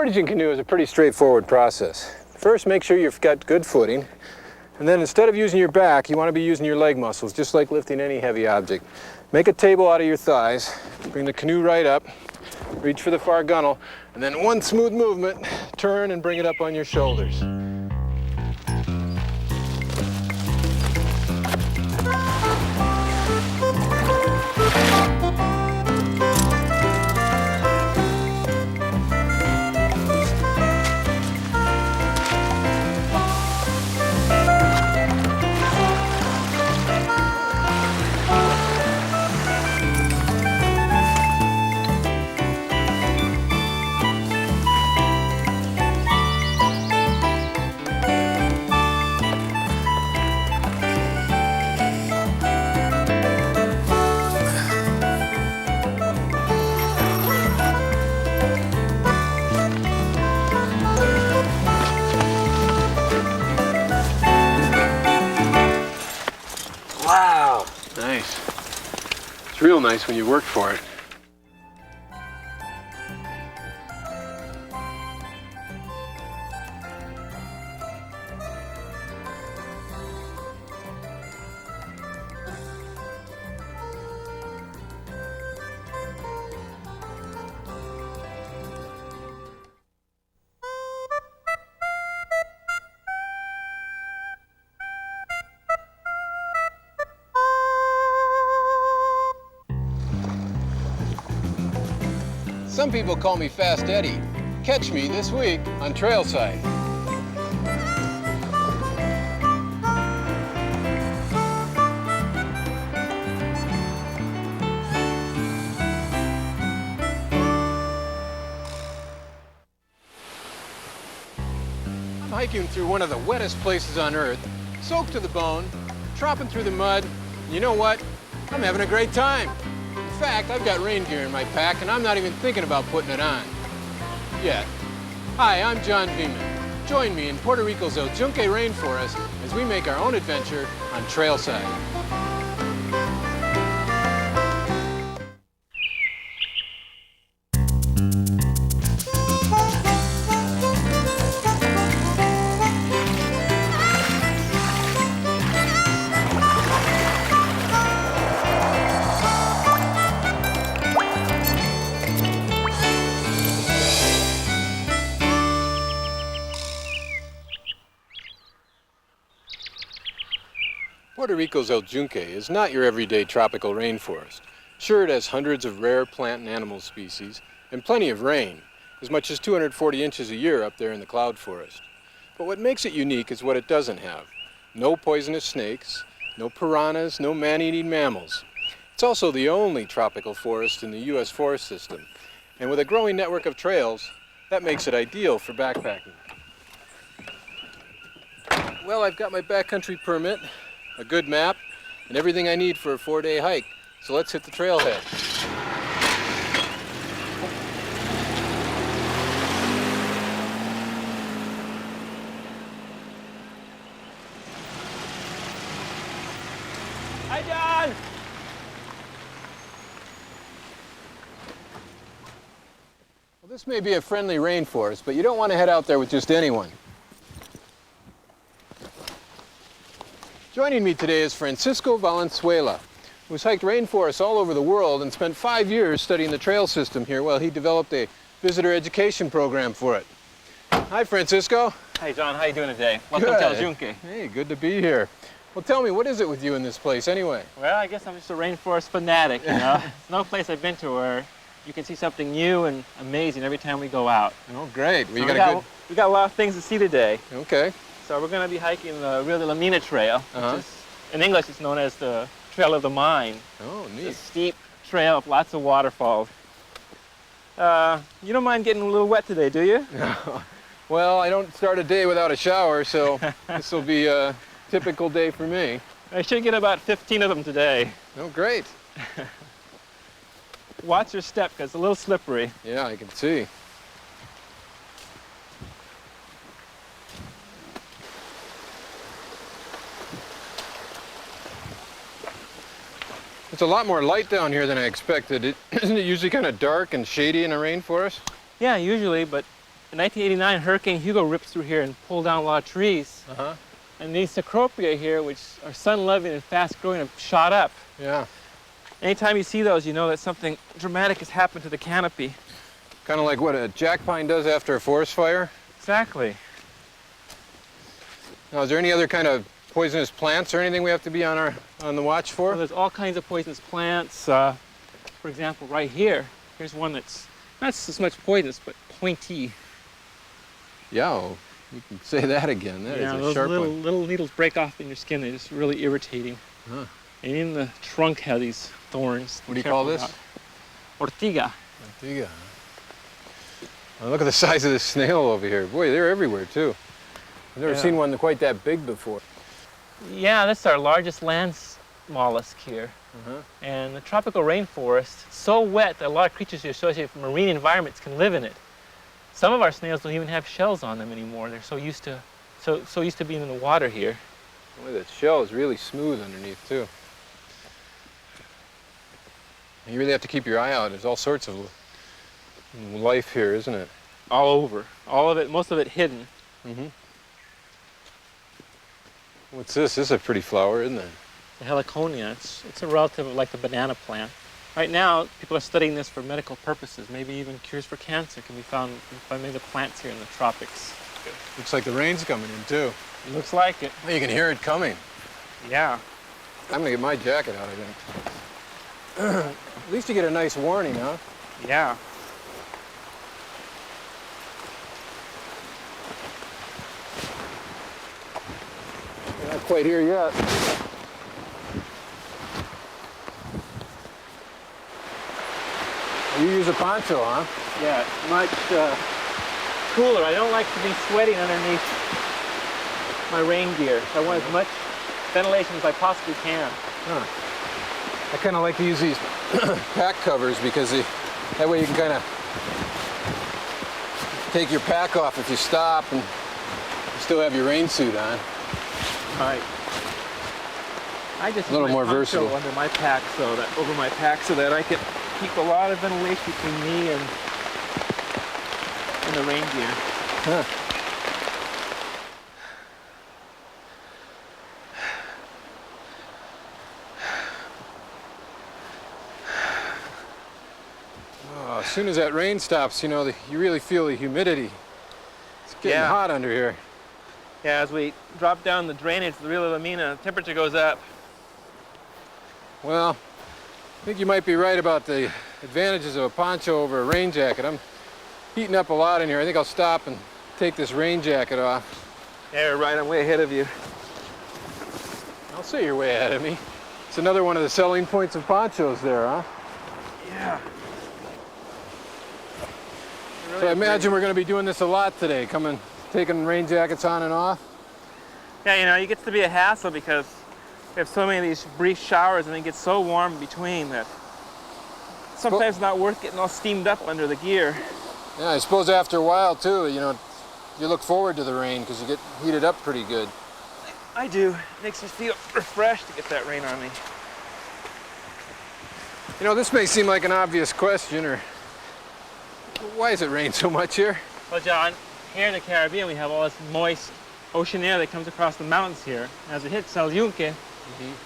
portaging canoe is a pretty straightforward process. First, make sure you've got good footing. And then instead of using your back, you want to be using your leg muscles, just like lifting any heavy object. Make a table out of your thighs, bring the canoe right up, reach for the far gunnel, and then one smooth movement, turn and bring it up on your shoulders. Wow, nice. It's real nice when you work for it. Some people call me Fast Eddie. Catch me this week on Trailside. I'm hiking through one of the wettest places on Earth, soaked to the bone, tromping through the mud. You know what? I'm having a great time. In fact, I've got rain gear in my pack, and I'm not even thinking about putting it on yet. Hi, I'm John Viehman. Join me in Puerto Rico's Yunque Rainforest as we make our own adventure on Trailside. Puerto Rico's Yunque is not your everyday tropical rainforest. Sure, it has hundreds of rare plant and animal species and plenty of rain, as much as 240 inches a year up there in the cloud forest. But what makes it unique is what it doesn't have. No poisonous snakes, no piranhas, no man-eating mammals. It's also the only tropical forest in the U.S. forest system. And with a growing network of trails, that makes it ideal for backpacking. Well, I've got my backcountry permit, a good map, and everything I need for a 4-day hike. So let's hit the trailhead. Hi, John! Well, this may be a friendly rainforest, but you don't want to head out there with just anyone. Joining me today is Francisco Valenzuela, who's hiked rainforests all over the world and spent 5 years studying the trail system here while he developed a visitor education program for it. Hi, Francisco. Hey, John. How you doing today? Welcome to Yunque. Hey, good to be here. Well, tell me, what is it with you in this place anyway? Well, I guess I'm just a rainforest fanatic, you know. There's no place I've been to where you can see something new and amazing every time we go out. Oh, great. Well, so we got a lot of things to see today. Okay. So we're going to be hiking the Rio de la Mina Trail, which is, in English, it's known as the Trail of the Mind. Oh, neat. It's a steep trail with lots of waterfalls. You don't mind getting a little wet today, do you? No. Well, I don't start a day without a shower, so this will be a typical day for me. I should get about 15 of them today. Oh, great. Watch your step, because it's a little slippery. Yeah, I can see. It's a lot more light down here than I expected. Isn't it usually kind of dark and shady in a rainforest? Yeah, usually, but in 1989, Hurricane Hugo ripped through here and pulled down a lot of trees. Uh-huh. And these cecropia here, which are sun-loving and fast-growing, have shot up. Yeah. Anytime you see those, you know that something dramatic has happened to the canopy. Kind of like what a jack pine does after a forest fire. Exactly. Now, is there any other kind of poisonous plants or anything we have to be on the watch for? Well, there's all kinds of poisonous plants. For example, right here, here's one that's not as much poisonous, but pointy. Yeah, well, you can say that again. That is a those sharp one. little needles break off in your skin. They're just really irritating. Huh. And even the trunk has these thorns. What do you call this? Ortiga. Ortiga. Oh, look at the size of this snail over here. Boy, they're everywhere too. I've never seen one quite that big before. Yeah, this is our largest land mollusk here. Uh-huh. And the tropical rainforest, it's so wet that a lot of creatures associated with marine environments can live in it. Some of our snails don't even have shells on them anymore. They're so used to being in the water here. Boy, that shell is really smooth underneath too. You really have to keep your eye out. There's all sorts of life here, isn't it? All over. All of it, most of it hidden. Mm-hmm. What's this? This is a pretty flower, isn't it? The heliconia. It's a relative of like the banana plant. Right now, people are studying this for medical purposes. Maybe even cures for cancer can be found by many of the plants here in the tropics. Looks like the rain's coming in too. It looks like it. You can hear it coming. Yeah. I'm gonna get my jacket out, I think. At least you get a nice warning, huh? Yeah. You're not quite here yet. You use a poncho, huh? Yeah, it's much cooler. I don't like to be sweating underneath my rain gear. So I want as much ventilation as I possibly can. Huh. I kind of like to use these pack covers because that way you can kind of take your pack off if you stop and you still have your rain suit on. Right. I just A little use my more poncho versatile. under my pack, over my pack, so that I can keep a lot of ventilation between me and the rain gear. Huh. Oh, as soon as that rain stops, you know, you really feel the humidity. It's getting hot under here. Yeah, as we drop down the drainage, the Rio Lamina, the temperature goes up. Well, I think you might be right about the advantages of a poncho over a rain jacket. I'm heating up a lot in here. I think I'll stop and take this rain jacket off. Yeah, you're right. I'm way ahead of you. I'll say you're way ahead of me. It's another one of the selling points of ponchos there, huh? Yeah. So I imagine we're going to be doing this a lot today, taking rain jackets on and off. Yeah, you know, it gets to be a hassle because we have so many of these brief showers and it gets so warm in between that sometimes it's not worth getting all steamed up under the gear. Yeah, I suppose after a while too, you know, you look forward to the rain because you get heated up pretty good. I do. It makes me feel refreshed to get that rain on me. You know, this may seem like an obvious question, or why does it rain so much here? Well, John, here in the Caribbean we have all this moist ocean air that comes across the mountains here. As it hits Yunque,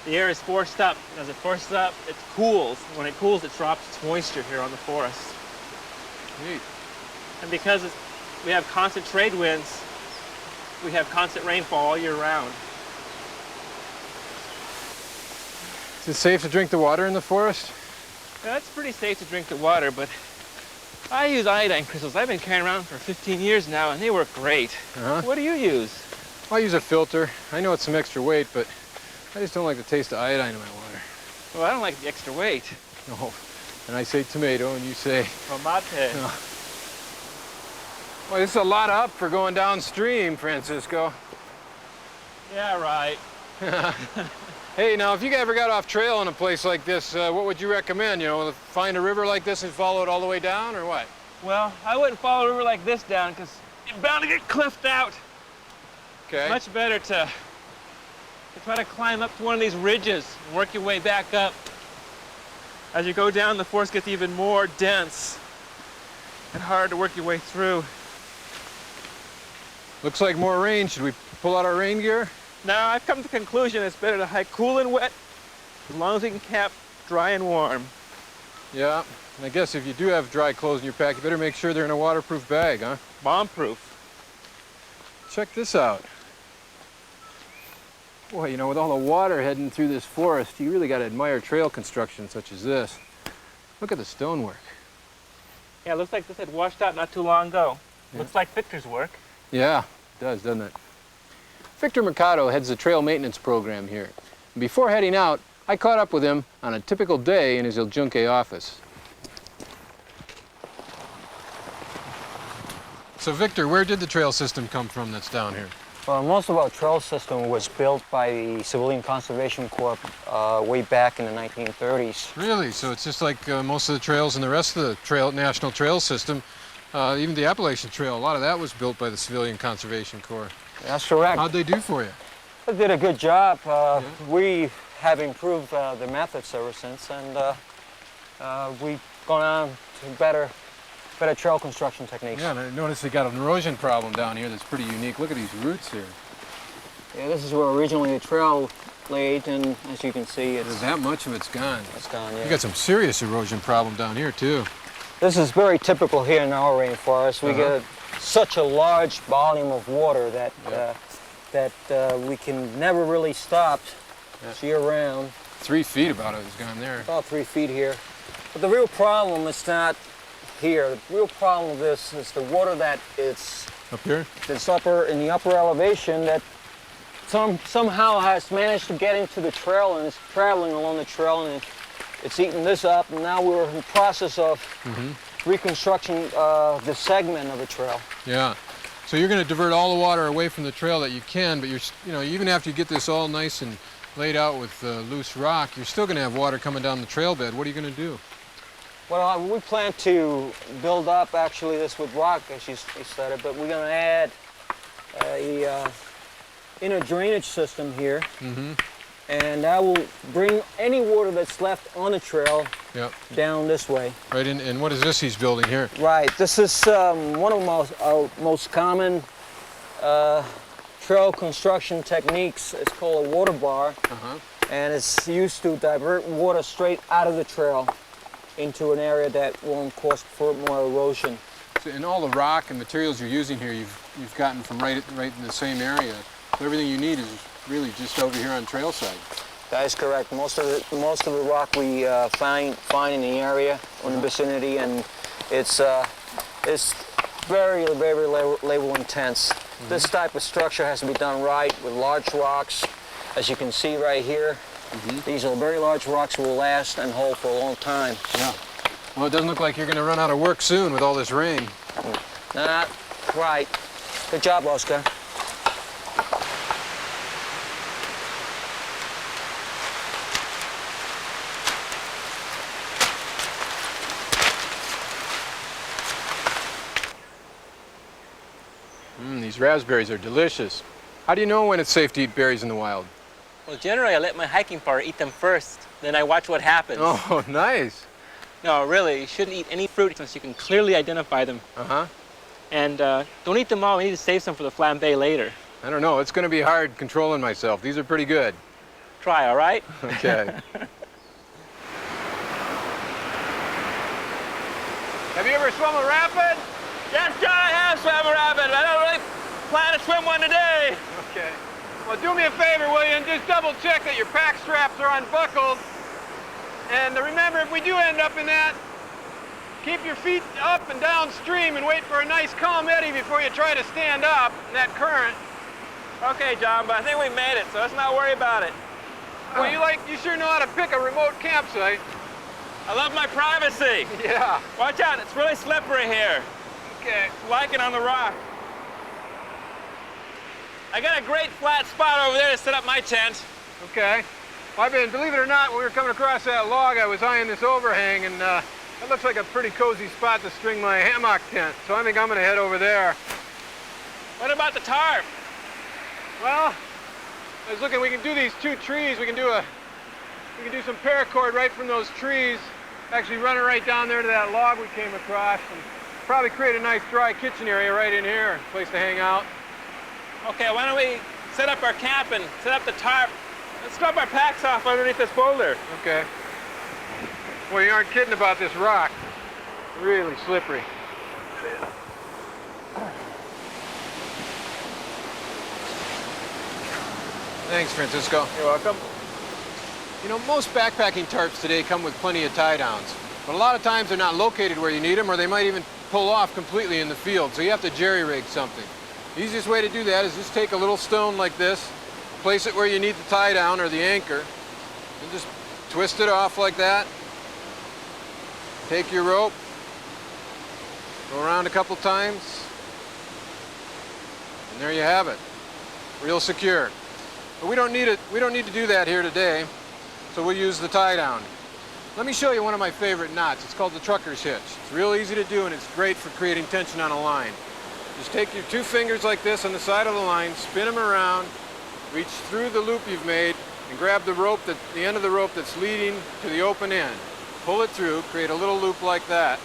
the air is forced up. As it forces up, it cools. When it cools, it drops its moisture here on the forest. Neat. And because we have constant trade winds, we have constant rainfall all year round. Is it safe to drink the water in the forest? Yeah, it's pretty safe to drink the water, but I use iodine crystals. I've been carrying around for 15 years now, and they work great. Uh-huh. What do you use? I use a filter. I know it's some extra weight, but I just don't like the taste of iodine in my water. Well, I don't like the extra weight. No. And I say tomato, and you say... Tomate. No. Well, this is a lot up for going downstream, Francisco. Yeah, right. Hey, now, if you ever got off trail in a place like this, what would you recommend? You know, find a river like this and follow it all the way down, or what? Well, I wouldn't follow a river like this down because you're bound to get cliffed out. Okay. Much better to try to climb up to one of these ridges and work your way back up. As you go down, the forest gets even more dense and hard to work your way through. Looks like more rain. Should we pull out our rain gear? Now, I've come to the conclusion it's better to hike cool and wet as long as we can camp dry and warm. Yeah, and I guess if you do have dry clothes in your pack, you better make sure they're in a waterproof bag, huh? Bomb-proof. Check this out. Boy, you know, with all the water heading through this forest, you really got to admire trail construction such as this. Look at the stonework. Yeah, it looks like this had washed out not too long ago. Yeah. Looks like Victor's work. Yeah, it does, doesn't it? Victor Mercado heads the trail maintenance program here. And before heading out, I caught up with him on a typical day in his El Yunque office. So Victor, where did the trail system come from that's down here? Well, most of our trail system was built by the Civilian Conservation Corps way back in the 1930s. Really? So it's just like most of the trails in the rest of the national trail system, even the Appalachian Trail, a lot of that was built by the Civilian Conservation Corps. That's correct. How'd they do for you? They did a good job. We have improved the methods ever since, and we've gone on to better trail construction techniques. Yeah, and I noticed they got an erosion problem down here that's pretty unique. Look at these roots here. Yeah, this is where originally the trail laid, and as you can see, it's That much of it's gone. gone. Yeah. You got some serious erosion problem down here too. This is very typical here in our rainforest. We get such a large volume of water that we can never really stop year-round. 3 feet about it has gone there. About 3 feet here. But the real problem is not here. The real problem with this is the water that is Up here? that's in the upper elevation that somehow has managed to get into the trail and is traveling along the trail, and it's eating this up, and now we're in the process of reconstructing the segment of the trail. Yeah. So you're going to divert all the water away from the trail that you can, but even after you get this all nice and laid out with loose rock, you're still going to have water coming down the trail bed. What are you going to do? Well, we plan to build up actually this with rock, as you said it, but we're going to add a inner drainage system here, and that will bring any water that's left on the trail down this way. Right, and what is this he's building here? Right, this is one of the most common trail construction techniques. It's called a water bar, and it's used to divert water straight out of the trail into an area that won't cause more erosion. So, and all the rock and materials you're using here, you've gotten from right in the same area. So everything you need is really just over here on Trailside. That is correct. Most of the rock we find in the area, in the vicinity, and it's very labor intense. This type of structure has to be done right with large rocks, as you can see right here. These are very large rocks will last and hold for a long time. Yeah. Well, it doesn't look like you're going to run out of work soon with all this rain. Not right. Good job, Oscar. These raspberries are delicious. How do you know when it's safe to eat berries in the wild? Well, generally, I let my hiking partner eat them first, then I watch what happens. Oh, nice. No, really, you shouldn't eat any fruit unless you can clearly identify them. And don't eat them all. We need to save some for the flambé later. I don't know. It's going to be hard controlling myself. These are pretty good. Try, all right? Okay. Have you ever swum a rapid? Yes, John, I have swam a rapid, but I don't really plan to swim one today. Okay. Well, do me a favor, will you, and just double check that your pack straps are unbuckled. And remember, if we do end up in that, keep your feet up and downstream and wait for a nice calm eddy before you try to stand up in that current. Okay, John, but I think we made it, so let's not worry about it. Well, you sure know how to pick a remote campsite. I love my privacy. Yeah. Watch out, it's really slippery here. Okay. Like it on the rock. I got a great flat spot over there to set up my tent. Okay. Well, believe it or not, when we were coming across that log, I was eyeing this overhang, and that looks like a pretty cozy spot to string my hammock tent. So I think I'm going to head over there. What about the tarp? Well, I was looking. We can do these 2 trees. We can do some paracord right from those trees. Actually, run it right down there to that log we came across, and probably create a nice dry kitchen area right in here, place to hang out. Okay, why don't we set up our camp and set up the tarp? Let's drop our packs off underneath this boulder. Okay. Well, you aren't kidding about this rock. Really slippery. Thanks, Francisco. You're welcome. You know, most backpacking tarps today come with plenty of tie downs, but a lot of times they're not located where you need them, or they might even pull off completely in the field, so you have to jerry-rig something. The easiest way to do that is just take a little stone like this, place it where you need the tie down or the anchor, and just twist it off like that. Take your rope, go around a couple times, and there you have it. Real secure. But we don't need to do that here today, so we'll use the tie down. Let me show you one of my favorite knots. It's called the trucker's hitch. It's real easy to do, and it's great for creating tension on a line. Just take your two fingers like this on the side of the line, spin them around, reach through the loop you've made, and grab the rope, the end of the rope that's leading to the open end. Pull it through, create a little loop like that,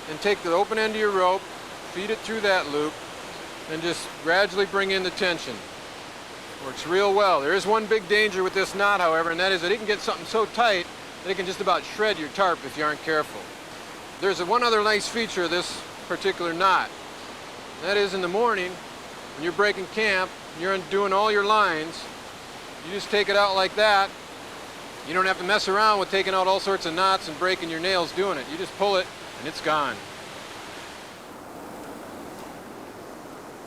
then take the open end of your rope, feed it through that loop, and just gradually bring in the tension. Works real well. There is one big danger with this knot, however, and that is that it can get something so tight that it can just about shred your tarp if you aren't careful. There's one other nice feature of this particular knot. That is, in the morning, when you're breaking camp, you're doing all your lines, you just take it out like that. You don't have to mess around with taking out all sorts of knots and breaking your nails doing it. You just pull it, and it's gone.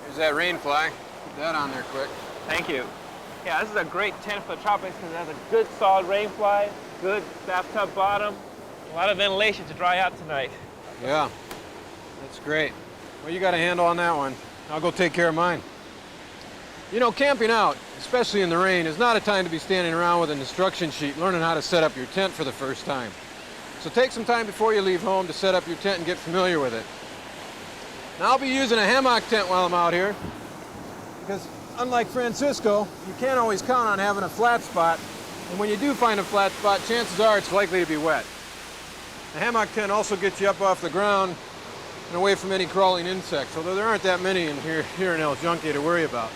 Here's that rain fly. Put that on there quick. Thank you. Yeah, this is a great tent for the tropics because it has a good solid rain fly, good bathtub bottom, a lot of ventilation to dry out tonight. Yeah, that's great. Well, you got a handle on that one. I'll go take care of mine. You know, camping out, especially in the rain, is not a time to be standing around with an instruction sheet learning how to set up your tent for the first time. So take some time before you leave home to set up your tent and get familiar with it. Now, I'll be using a hammock tent while I'm out here because, unlike Francisco, you can't always count on having a flat spot, and when you do find a flat spot, chances are it's likely to be wet. The hammock tent also gets you up off the ground and away from any crawling insects, although there aren't that many in here in Yunque to worry about.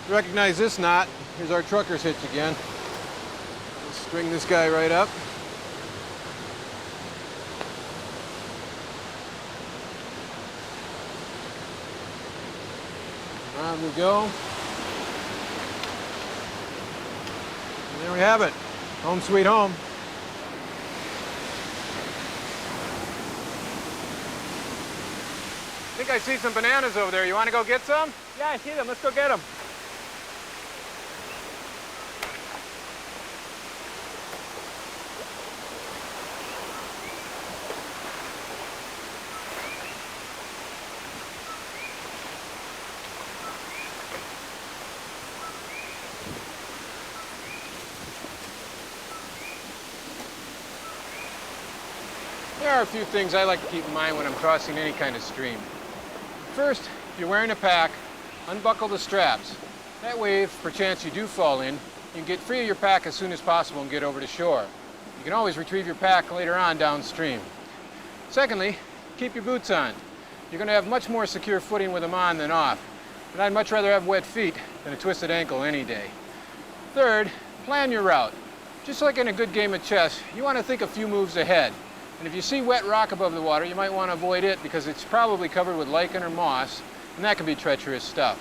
Recognize this knot. Here's our trucker's hitch again. Let's string this guy right up. On we go. And there we have it. Home sweet home. I think I see some bananas over there. You want to go get some? Yeah, I see them. Let's go get them. There are a few things I like to keep in mind when I'm crossing any kind of stream. First, if you're wearing a pack, unbuckle the straps. That way, if perchance you do fall in, you can get free of your pack as soon as possible and get over to shore. You can always retrieve your pack later on downstream. Secondly, keep your boots on. You're going to have much more secure footing with them on than off. But I'd much rather have wet feet than a twisted ankle any day. Third, plan your route. Just like in a good game of chess, you want to think a few moves ahead. And if you see wet rock above the water, you might want to avoid it because it's probably covered with lichen or moss, and that can be treacherous stuff.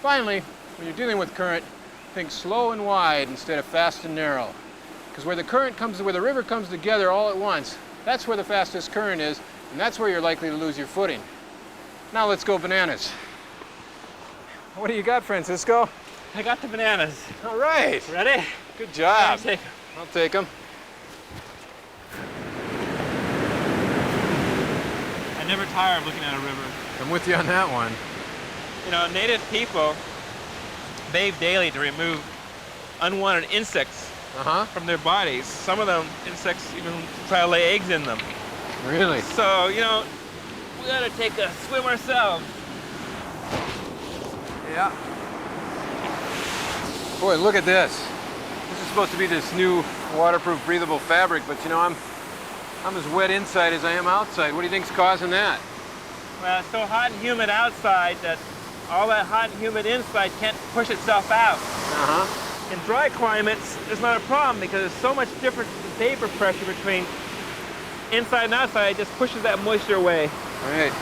Finally, when you're dealing with current, think slow and wide instead of fast and narrow. Because where the river comes together all at once, that's where the fastest current is, and that's where you're likely to lose your footing. Now let's go bananas. What do you got, Francisco? I got the bananas. All right. Ready? Good job. Take 'em. I'll take them. I never tire of looking at a river. I'm with you on that one. You know, native people bathe daily to remove unwanted insects from their bodies. Some of them insects even try to lay eggs in them. Really? So, you know, we gotta take a swim ourselves. Yeah. Boy, look at this. This is supposed to be this new waterproof, breathable fabric, but you know, I'm as wet inside as I am outside. What do you think's causing that? Well, it's so hot and humid outside that all that hot and humid inside can't push itself out. Uh-huh. In dry climates, it's not a problem because there's so much different vapor pressure between inside and outside, it just pushes that moisture away. Right.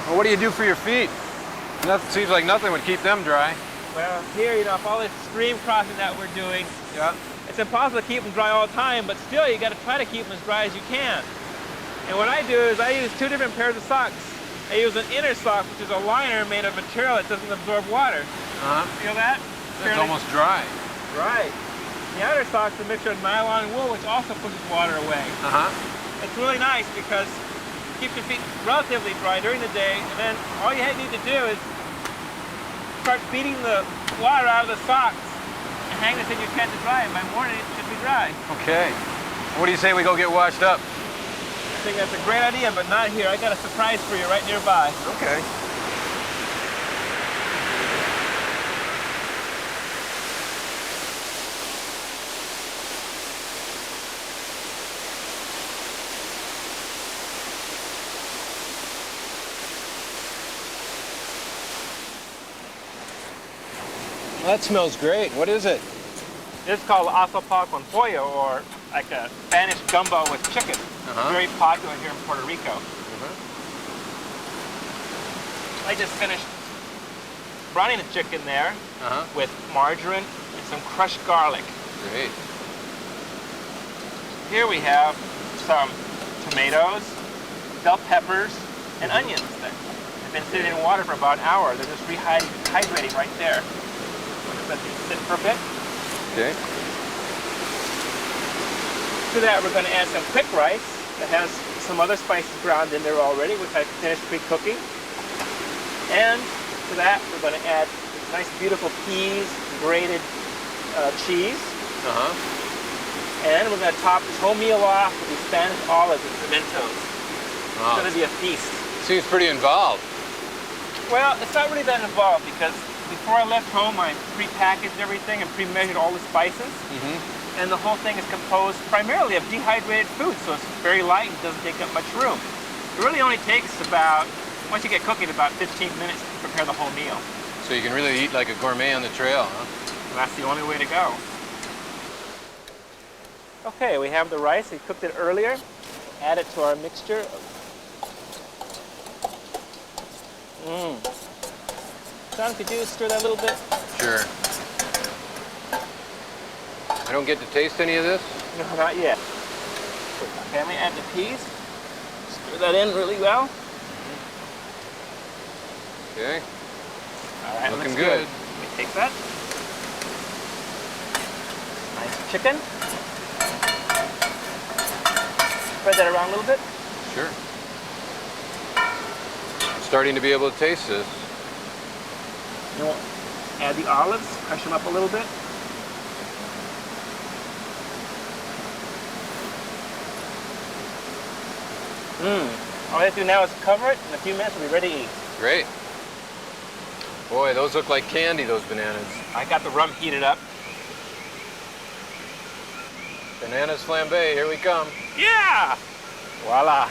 Well, what do you do for your feet? Nothing, seems like nothing would keep them dry. Well, here, you know, if all this stream crossing that we're doing, Yeah. it's impossible to keep them dry all the time, but still you got to try to keep them as dry as you can. And what I do is I use two different pairs of socks. I use an inner sock, which is a liner made of material that doesn't absorb water. Uh-huh. Feel that? It's almost dry. Right. The outer sock's a mixture of nylon and wool, which also pushes water away. Uh-huh. It's really nice because it keeps your feet relatively dry during the day, and then all you need to do is start beating the water out of the socks and hang this in your tent to dry, and by morning it should be dry. Okay. What do you say we go get washed up? I think that's a great idea, but not here. I got a surprise for you right nearby. Okay. That smells great. What is it? This is called asopal con pollo, or like a Spanish gumbo with chicken. Uh-huh. Very popular here in Puerto Rico. Uh-huh. I just finished browning the chicken there Uh-huh. with margarine and some crushed garlic. Great. Here we have some tomatoes, bell peppers, and onions that have been sitting in water for about an hour. They're just rehydrating right there. Let these sit for a bit. Okay. To that, we're going to add some quick rice that has some other spices ground in there already, which I finished pre-cooking. And to that, we're going to add nice, beautiful peas, grated cheese. Uh-huh. And we're going to top this whole meal off with these Spanish olives and pimentos. It's Wow. going to be a feast. Seems pretty involved. Well, it's not really that involved because before I left home, I pre-packaged everything and pre-measured all the spices. Mm-hmm. And the whole thing is composed primarily of dehydrated food, so it's very light and doesn't take up much room. It really only takes about, once you get cooking, about 15 minutes to prepare the whole meal. So you can really eat like a gourmet on the trail, huh? And that's the only way to go. Okay, we have the rice. We cooked it earlier. Add it to our mixture. John, could you stir that a little bit? Sure. I don't get to taste any of this? No, not yet. Okay, I'm going to add the peas. Stir that in really well. Okay. All right, Looking looks good. Let me take that. Nice chicken. Spread that around a little bit. Sure. I'm starting to be able to taste this. And we'll add the olives, crush them up a little bit. All we have to do now is cover it. In a few minutes, we'll be ready to eat. Great. Boy, those look like candy, those bananas. I got the rum heated up. Bananas flambe, here we come. Yeah! Voila.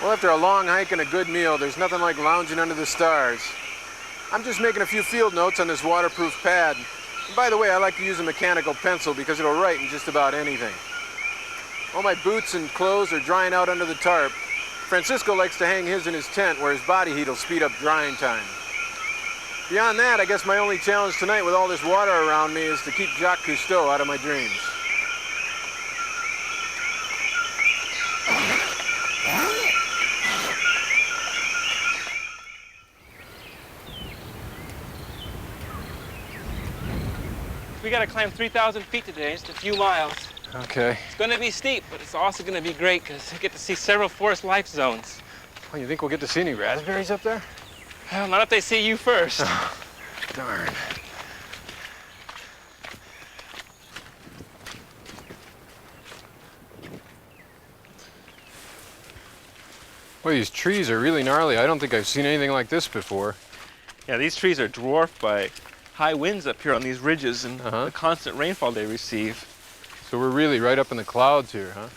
Well, after a long hike and a good meal, there's nothing like lounging under the stars. I'm just making a few field notes on this waterproof pad. And by the way, I like to use a mechanical pencil because it'll write in just about anything. All my boots and clothes are drying out under the tarp. Francisco likes to hang his in his tent where his body heat will speed up drying time. Beyond that, I guess my only challenge tonight with all this water around me is to keep Jacques Cousteau out of my dreams. We got to climb 3,000 feet today, just a few miles. Okay. It's going to be steep, but it's also going to be great because we get to see several forest life zones. Well, you think we'll get to see any raspberries up there? Well, not if they see you first. Darn. Well, these trees are really gnarly. I don't think I've seen anything like this before. Yeah, these trees are dwarfed by high winds up here on these ridges and Uh-huh. the constant rainfall they receive. So we're really right up in the clouds here, huh?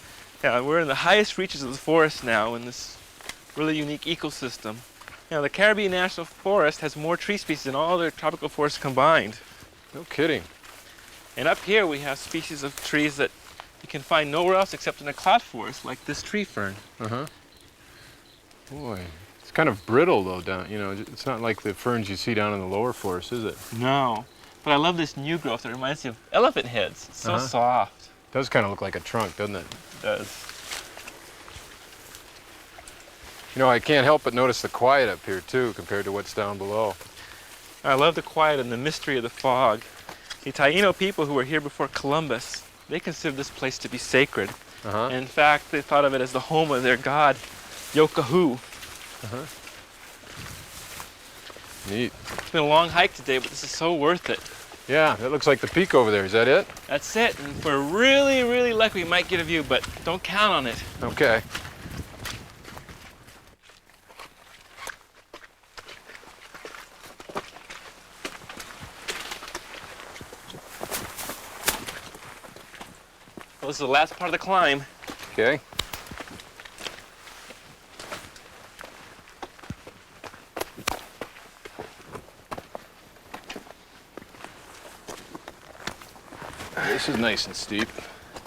Yeah, we're in the highest reaches of the forest now in this really unique ecosystem. You know, the Caribbean National Forest has more tree species than all other tropical forests combined. No kidding. And up here we have species of trees that you can find nowhere else except in a cloud forest, like this tree fern. Uh-huh. Boy, it's kind of brittle though, down. You know, it's not like the ferns you see down in the lower forest, is it? No. But I love this new growth that reminds me of elephant heads. It's so soft. Does kind of look like a trunk, doesn't it? It does. You know, I can't help but notice the quiet up here too, compared to what's down below. I love the quiet and the mystery of the fog. The Taino people who were here before Columbus, they considered this place to be sacred. Uh-huh. And in fact, they thought of it as the home of their god, Yokahu. Uh-huh. Neat. It's been a long hike today, but this is so worth it. Yeah, that looks like the peak over there. Is that it? That's it. And if we're really, really lucky, we might get a view, but don't count on it. Okay. Well, this is the last part of the climb. Okay. This is nice and steep.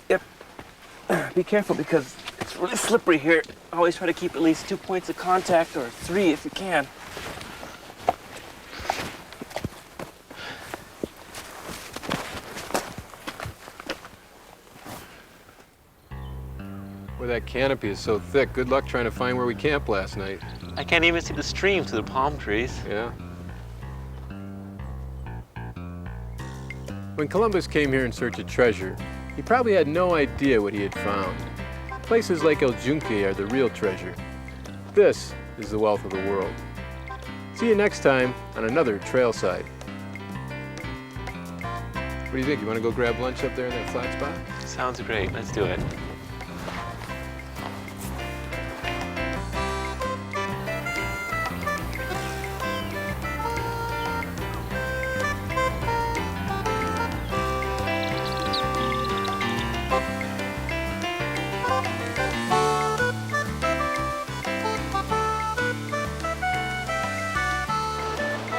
Yep. Be careful because it's really slippery here. Always try to keep at least 2 points of contact, or 3 if you can. Boy, that canopy is so thick. Good luck trying to find where we camped last night. I can't even see the stream through the palm trees. Yeah. When Columbus came here in search of treasure, he probably had no idea what he had found. Places like El Yunque are the real treasure. This is the wealth of the world. See you next time on another Trailside. What do you think? You want to go grab lunch up there in that flat spot? Sounds great. Let's do it.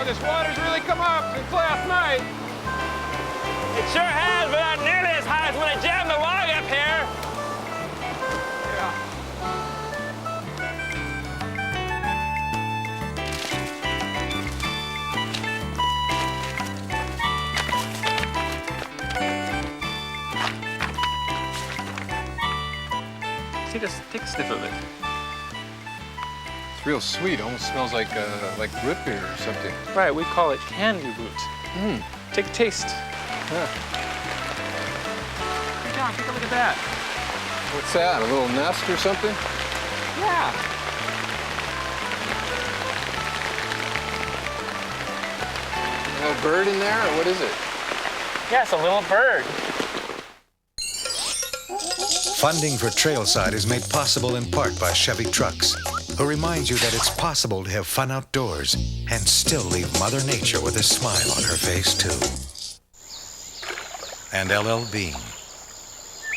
This water's really come up since last night. It sure has, but not nearly as high as when I jammed the log up here. Yeah. Take a sniff of it. It's real sweet. Almost smells like root beer or something. Right, we call it candy root. Mm. Take a taste. Yeah. Hey John, take a look at that. What's that? A little nest or something? Yeah. A little bird in there, or what is it? Yeah, it's a little bird. Funding for Trailside is made possible in part by Chevy Trucks, who reminds you that it's possible to have fun outdoors and still leave Mother Nature with a smile on her face, too. And LL Bean,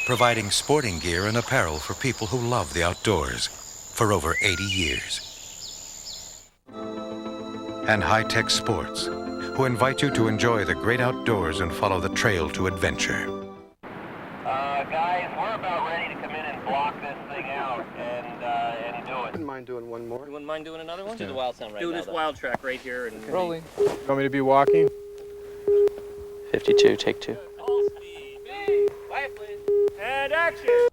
providing sporting gear and apparel for people who love the outdoors for over 80 years. And High Tech Sports, who invite you to enjoy the great outdoors and follow the trail to adventure. Guys, we're about ready to come in and block this thing out and do it. Wouldn't mind doing one more. You wouldn't mind doing another one? Do the wild sound right Do now. this wild track right here and Rolling. You want me to be walking? 52, take 2. Full speed. B. Quiet, please. And action!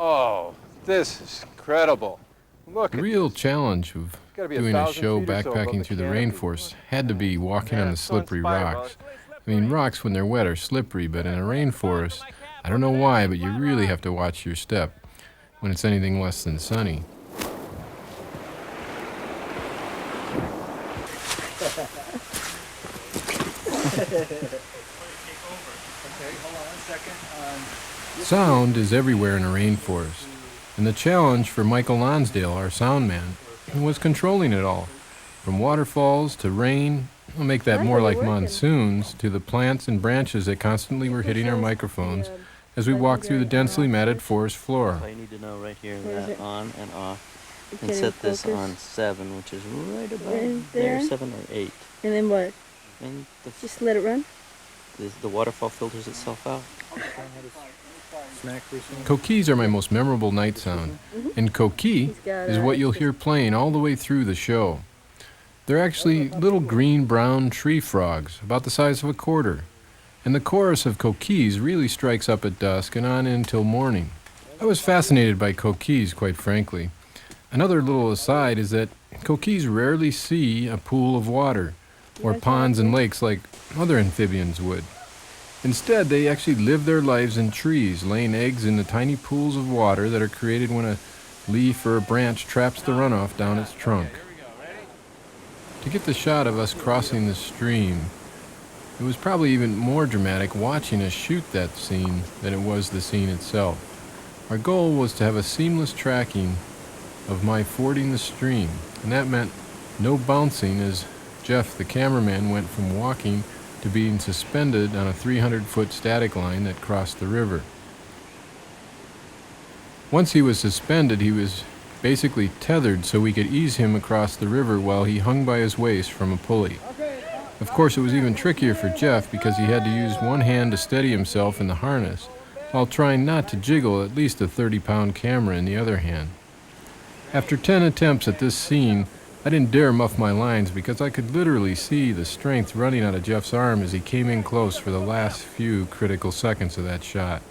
Oh, this is incredible. Look, The real challenge of gotta be doing a 1,000 show feet or so above backpacking the through the canopy. rainforest had to be walking on the so slippery inspiring. rocks. I mean, rocks when they're wet are slippery, but in a rainforest, I don't know why, but you really have to watch your step when it's anything less than sunny. Okay, hold on 1 second. Sound is everywhere in a rainforest, and the challenge for Michael Lonsdale, our sound man, was controlling it all. From waterfalls to rain, we'll make that more like monsoons, to the plants and branches that constantly were hitting our microphones as we walked through the densely matted forest floor. So you need to know right here that on and off. And set this on 7, which is right about there, 7 or 8. And then what? And Just let it run? the waterfall filters itself out. Coquis are my most memorable night sound, and coquis is what you'll hear playing all the way through the show. They're actually little green-brown tree frogs, about the size of a quarter, and the chorus of coquis really strikes up at dusk and on until morning. I was fascinated by coquis, quite frankly. Another little aside is that coquis rarely see a pool of water, or ponds and lakes like other amphibians would. Instead, they actually live their lives in trees, laying eggs in the tiny pools of water that are created when a leaf or a branch traps the runoff down its trunk. To get the shot of us crossing the stream, it was probably even more dramatic watching us shoot that scene than it was the scene itself. Our goal was to have a seamless tracking of my fording the stream, and that meant no bouncing as Jeff, the cameraman, went from walking to being suspended on a 300-foot static line that crossed the river. Once he was suspended, he was basically tethered so we could ease him across the river while he hung by his waist from a pulley. Of course, it was even trickier for Jeff because he had to use one hand to steady himself in the harness, while trying not to jiggle at least a 30-pound camera in the other hand. After 10 attempts at this scene, I didn't dare muff my lines because I could literally see the strength running out of Jeff's arm as he came in close for the last few critical seconds of that shot.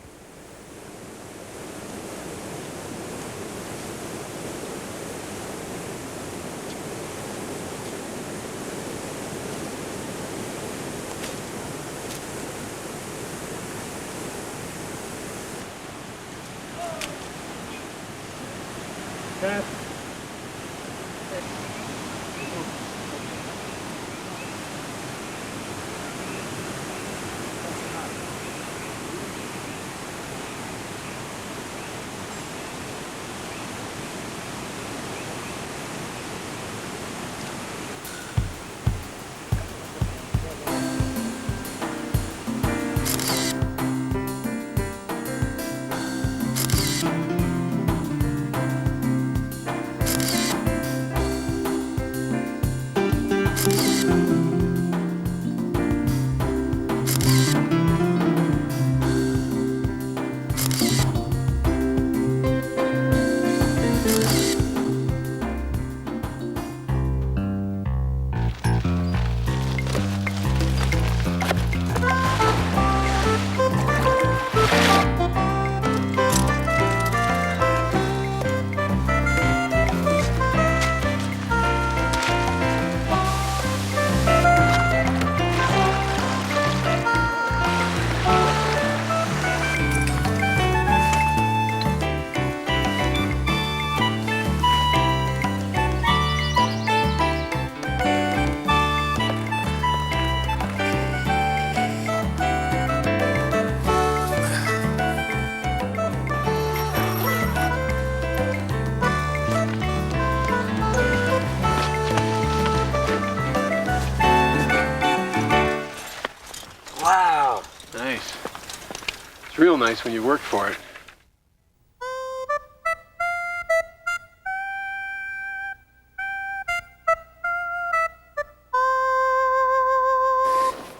Wow! Nice. It's real nice when you work for it.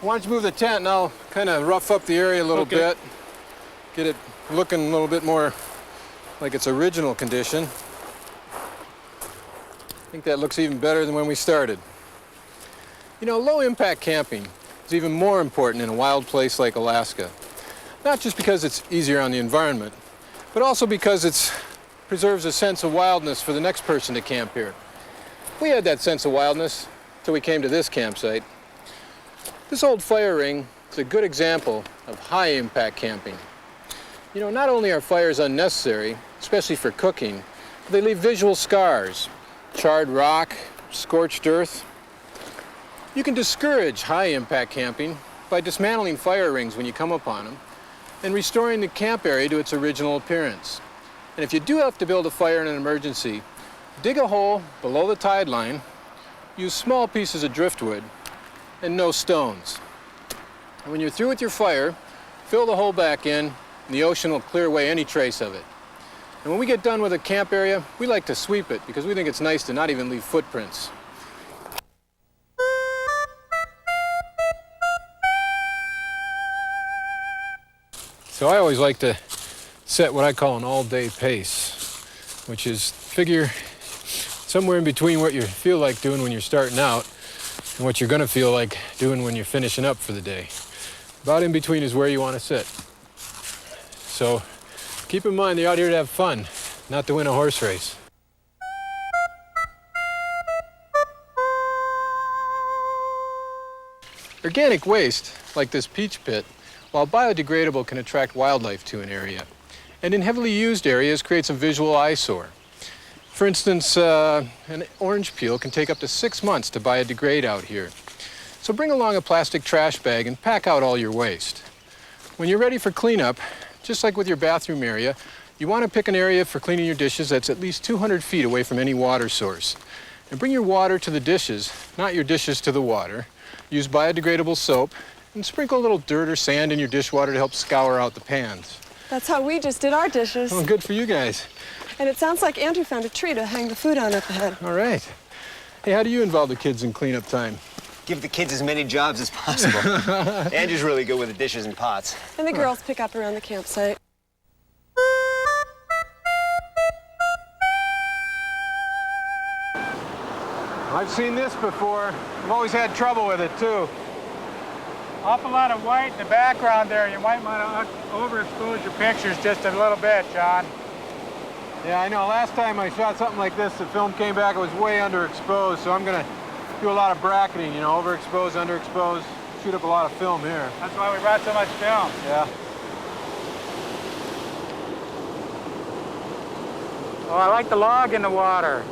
Why don't you move the tent and I'll kind of rough up the area a little bit. Get it looking a little bit more like its original condition. I think that looks even better than when we started. You know, low-impact camping is even more important in a wild place like Alaska. Not just because it's easier on the environment, but also because it preserves a sense of wildness for the next person to camp here. We had that sense of wildness till we came to this campsite. This old fire ring is a good example of high-impact camping. You know, not only are fires unnecessary, especially for cooking, but they leave visual scars, charred rock, scorched earth. You can discourage high-impact camping by dismantling fire rings when you come upon them, and restoring the camp area to its original appearance. And if you do have to build a fire in an emergency, dig a hole below the tide line, use small pieces of driftwood, and no stones. And when you're through with your fire, fill the hole back in, and the ocean will clear away any trace of it. And when we get done with a camp area, we like to sweep it because we think it's nice to not even leave footprints. So I always like to set what I call an all-day pace, which is figure somewhere in between what you feel like doing when you're starting out and what you're going to feel like doing when you're finishing up for the day. About in between is where you want to sit. So keep in mind, you're out here to have fun, not to win a horse race. Organic waste, like this peach pit, while biodegradable, can attract wildlife to an area. And in heavily used areas, creates a visual eyesore. For instance, an orange peel can take up to 6 months to biodegrade out here. So bring along a plastic trash bag and pack out all your waste. When you're ready for cleanup, just like with your bathroom area, you want to pick an area for cleaning your dishes that's at least 200 feet away from any water source. And bring your water to the dishes, not your dishes to the water. Use biodegradable soap and sprinkle a little dirt or sand in your dishwater to help scour out the pans. That's how we just did our dishes. Oh, good for you guys. And it sounds like Andrew found a tree to hang the food on up ahead. All right. Hey, how do you involve the kids in cleanup time? Give the kids as many jobs as possible. Andrew's really good with the dishes and pots. And the girls pick up around the campsite. I've seen this before. I've always had trouble with it, too. Awful lot of white in the background there. You might want to overexpose your pictures just a little bit, John. Yeah, I know. Last time I shot something like this, the film came back, it was way underexposed, so I'm going to do a lot of bracketing, you know, overexpose, underexpose, shoot up a lot of film here. That's why we brought so much film. Yeah. Oh, I like the log in the water.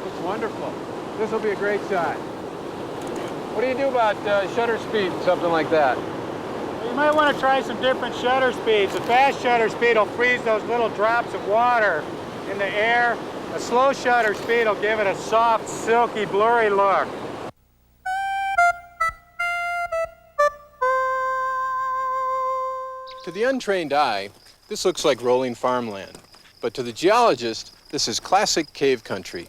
It's wonderful. This will be a great shot. What do you do about shutter speed and something like that? You might want to try some different shutter speeds. A fast shutter speed will freeze those little drops of water in the air. A slow shutter speed will give it a soft, silky, blurry look. To the untrained eye, this looks like rolling farmland. But to the geologist, this is classic cave country.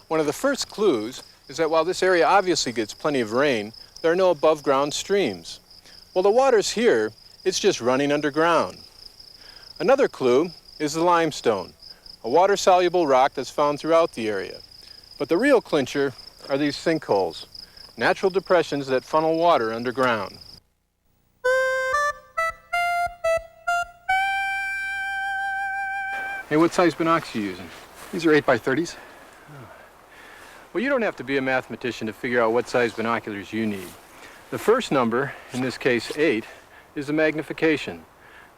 One of the first clues is that while this area obviously gets plenty of rain, there are no above-ground streams. Well, the water's here, it's just running underground. Another clue is the limestone, a water-soluble rock that's found throughout the area. But the real clincher are these sinkholes, natural depressions that funnel water underground. Hey, what size binocs are you using? These are 8x30s. Well, you don't have to be a mathematician to figure out what size binoculars you need. The first number, in this case 8, is the magnification. And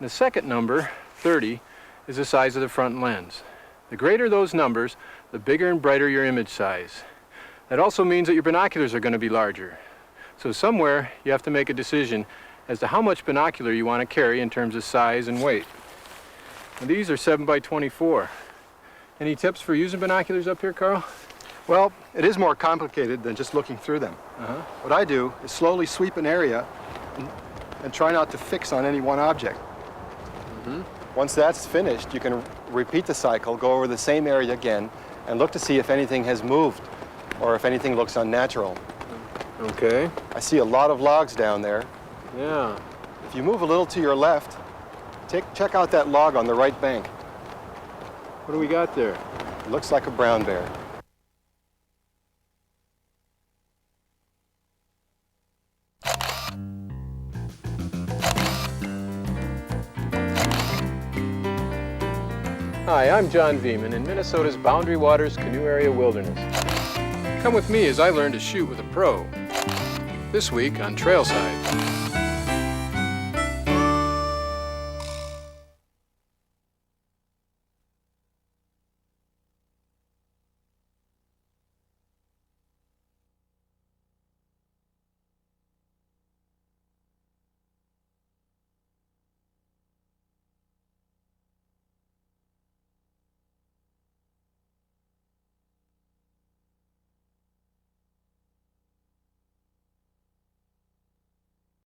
the second number, 30, is the size of the front lens. The greater those numbers, the bigger and brighter your image size. That also means that your binoculars are going to be larger. So somewhere you have to make a decision as to how much binocular you want to carry in terms of size and weight. And these are 7x24. Any tips for using binoculars up here, Carl? Well, it is more complicated than just looking through them. What I do is slowly sweep an area and try not to fix on any one object. Once that's finished, you can repeat the cycle, go over the same area again, and look to see if anything has moved or if anything looks unnatural. Okay. I see a lot of logs down there. Yeah. If you move a little to your left, check out that log on the right bank. What do we got there? It looks like a brown bear. Hi, I'm John Viehman in Minnesota's Boundary Waters Canoe Area Wilderness. Come with me as I learn to shoot with a pro. This week on Trailside.